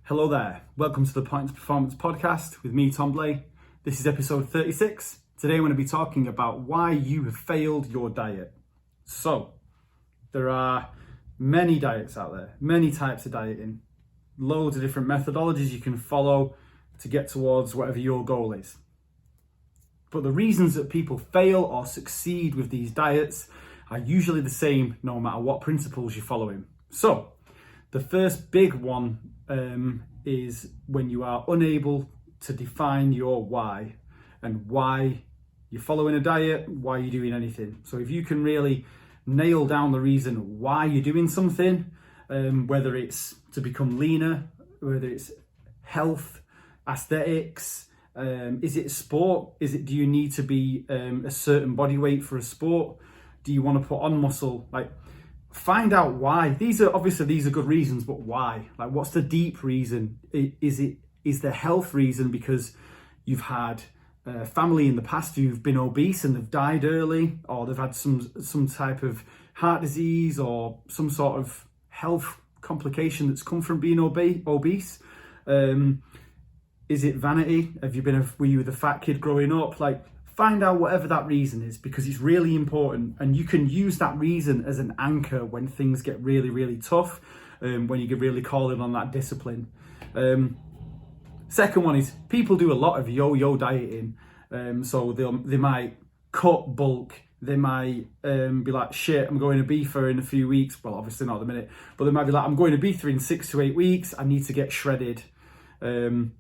Hello there, welcome to the Points Performance Podcast with me, Tom Blay. This is episode 36. Today I'm going to be talking about why you have failed your diet. So, there are many diets out there, many types of dieting, loads of different methodologies you can follow to get towards whatever your goal is. But the reasons that people fail or succeed with these diets are usually the same no matter what principles you're following. So, the first big one is when you are unable to define your why and why you're following a diet, why you're doing anything. So if you can really nail down the reason why you're doing something, whether it's to become leaner, whether it's health, aesthetics, is it sport? Do you need to be a certain body weight for a sport? Do you want to put on muscle? Find out why. These are good reasons, but why? What's the deep reason? Is the health reason because you've had family in the past who've been obese and they've died early, or they've had some type of heart disease or some sort of health complication that's come from being obese? Is it vanity? Were you the fat kid growing up? Find out whatever that reason is, because it's really important, and you can use that reason as an anchor when things get really, really tough, when you get really calling on that discipline. Second one is people do a lot of yo-yo dieting. So they might cut bulk, they might be like, shit, I'm going to Ibiza in a few weeks. Well, obviously not at the minute, but they might be like, I'm going to Ibiza in 6 to 8 weeks, I need to get shredded. They'll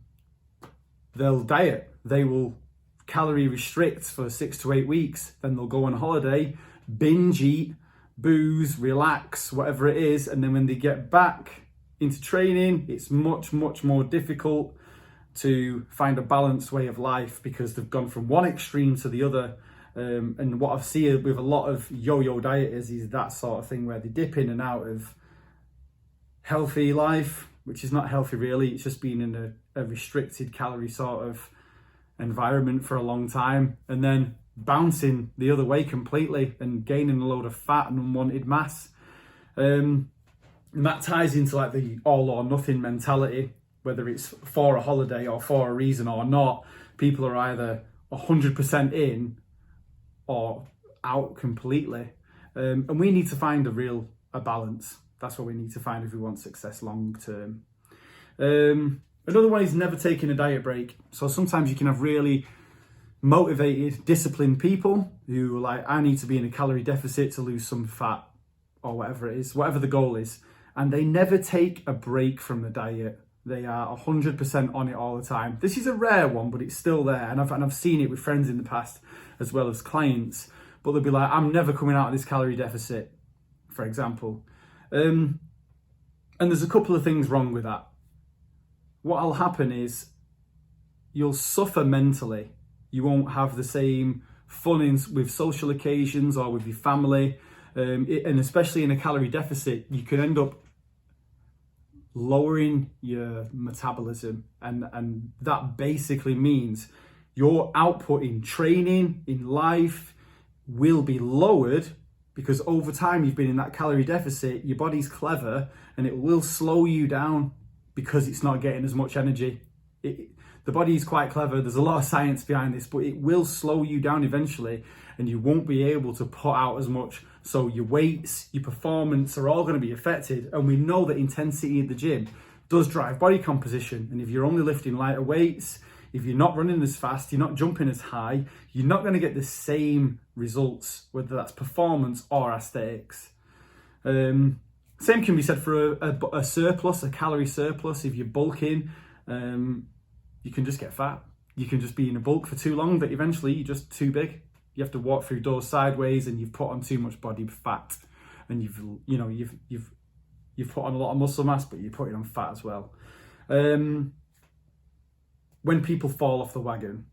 diet, they will calorie restrict for 6 to 8 weeks, then they'll go on holiday, binge eat, booze, relax, whatever it is, and then when they get back into training, it's much more difficult to find a balanced way of life because they've gone from one extreme to the other. And what I've seen with a lot of yo-yo dieters is that sort of thing where they dip in and out of healthy life, which is not healthy really, it's just being in a restricted calorie sort of environment for a long time, and then bouncing the other way completely and gaining a load of fat and unwanted mass. And that ties into the all or nothing mentality, whether it's for a holiday or for a reason or not. People are either 100% in or out completely. And we need to find a balance. That's what we need to find if we want success long term. Another one is never taking a diet break. So sometimes you can have really motivated, disciplined people who are like, I need to be in a calorie deficit to lose some fat or whatever it is, whatever the goal is. And they never take a break from the diet. They are 100% on it all the time. This is a rare one, but it's still there. And I've seen it with friends in the past as well as clients. But they'll be like, I'm never coming out of this calorie deficit, for example. And there's a couple of things wrong with that. What'll happen is you'll suffer mentally. You won't have the same fun with social occasions or with your family. And especially in a calorie deficit, you can end up lowering your metabolism. And that basically means your output in training, in life, will be lowered because over time you've been in that calorie deficit, your body's clever and it will slow you down because it's not getting as much energy. The body is quite clever. There's a lot of science behind this, but it will slow you down eventually and you won't be able to put out as much. So your weights, your performance are all going to be affected. And we know that intensity in the gym does drive body composition. And if you're only lifting lighter weights, if you're not running as fast, you're not jumping as high, you're not going to get the same results, whether that's performance or aesthetics. Same can be said for a surplus, a calorie surplus. If you're bulking, you can just get fat. You can just be in a bulk for too long that eventually you're just too big. You have to walk through doors sideways and you've put on too much body fat, and you've put on a lot of muscle mass, but you're putting on fat as well. When people fall off the wagon,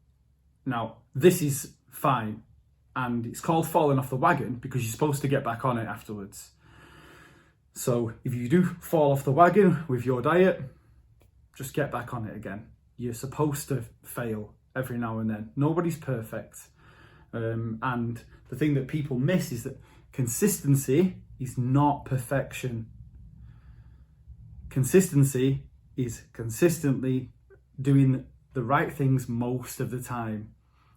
now this is fine, and it's called falling off the wagon because you're supposed to get back on it afterwards. So if you do fall off the wagon with your diet, just get back on it again. You're supposed to fail every now and then. Nobody's perfect. And the thing that people miss is that consistency is not perfection. Consistency is consistently doing the right things most of the time.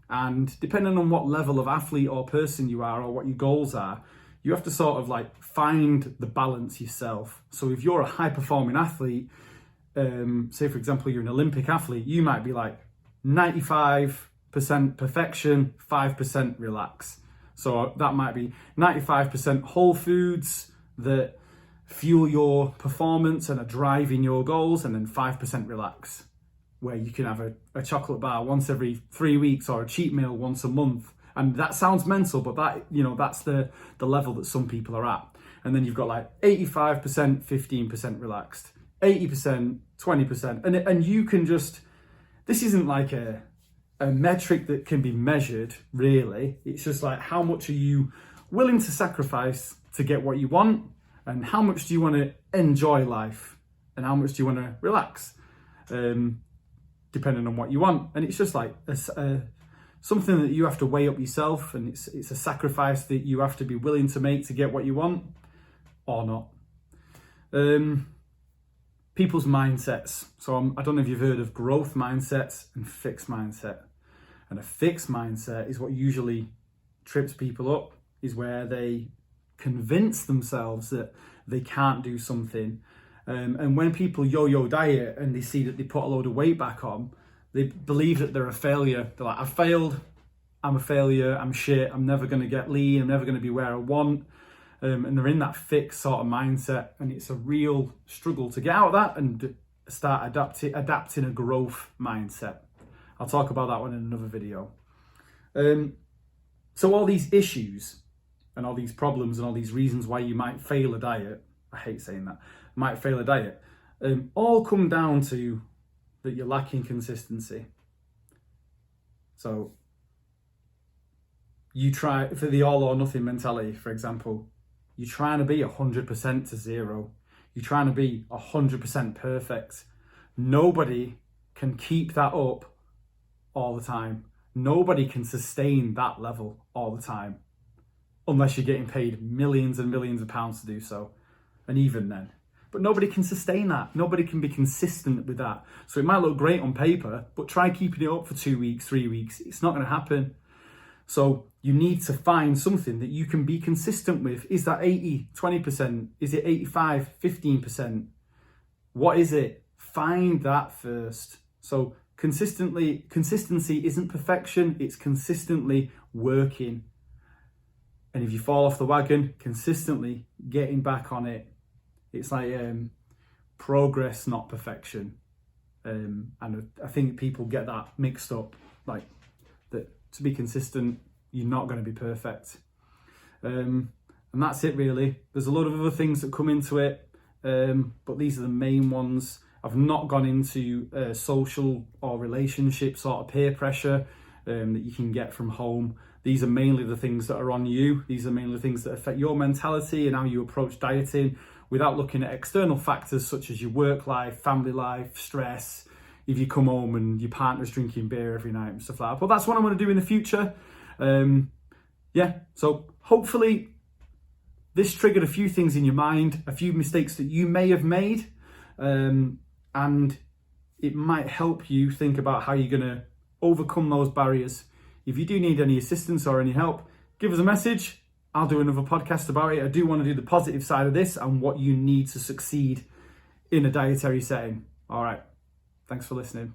And depending on what level of athlete or person you are, or what your goals are, you have to sort of like find the balance yourself. So if you're a high performing athlete, say for example, you're an Olympic athlete, you might be like 95% perfection, 5% relax. So that might be 95% whole foods that fuel your performance and are driving your goals, and then 5% relax, where you can have a chocolate bar once every 3 weeks or a cheat meal once a month. And that sounds mental, but that, you know, that's the level that some people are at. And then you've got like 85%, 15% relaxed, 80%, 20%. And you can just, this isn't like a metric that can be measured, really. It's just like, how much are you willing to sacrifice to get what you want? And how much do you want to enjoy life? And how much do you want to relax? Depending on what you want. And it's just like something that you have to weigh up yourself, and it's a sacrifice that you have to be willing to make to get what you want, or not. People's mindsets. So I don't know if you've heard of growth mindsets and fixed mindset. And a fixed mindset is what usually trips people up, is where they convince themselves that they can't do something. And when people yo-yo diet and they see that they put a load of weight back on, they believe that they're a failure. They're like, I failed, I'm a failure, I'm shit, I'm never going to get lean, I'm never going to be where I want. And they're in that fixed sort of mindset, and it's a real struggle to get out of that and start adapting a growth mindset. I'll talk about that one in another video. So all these issues and all these problems and all these reasons why you might fail a diet, I hate saying that, might fail a diet, all come down to that you're lacking consistency. So you try for the all or nothing mentality, for example, you're trying to be 100% to zero. You're trying to be 100% perfect. Nobody can keep that up all the time. Nobody can sustain that level all the time, unless you're getting paid millions and millions of pounds to do so. And even then, but nobody can sustain that. Nobody can be consistent with that. So it might look great on paper, but try keeping it up for 2 weeks, 3 weeks. It's not going to happen. So you need to find something that you can be consistent with. Is that 80, 20%? Is it 85, 15%? What is it? Find that first. So consistency isn't perfection. It's consistently working. And if you fall off the wagon, consistently getting back on it. It's like progress, not perfection. And I think people get that mixed up. Like, that to be consistent, you're not going to be perfect. And that's it, really. There's a lot of other things that come into it, but these are the main ones. I've not gone into social or relationship sort of peer pressure that you can get from home. These are mainly the things that are on you. These are mainly the things that affect your mentality and how you approach dieting, without looking at external factors such as your work life, family life, stress, if you come home and your partner's drinking beer every night and stuff like that. But that's what I'm going to do in the future. So hopefully this triggered a few things in your mind, a few mistakes that you may have made, and it might help you think about how you're going to overcome those barriers. If you do need any assistance or any help, give us a message. I'll do another podcast about it. I do want to do the positive side of this and what you need to succeed in a dietary setting. All right. Thanks for listening.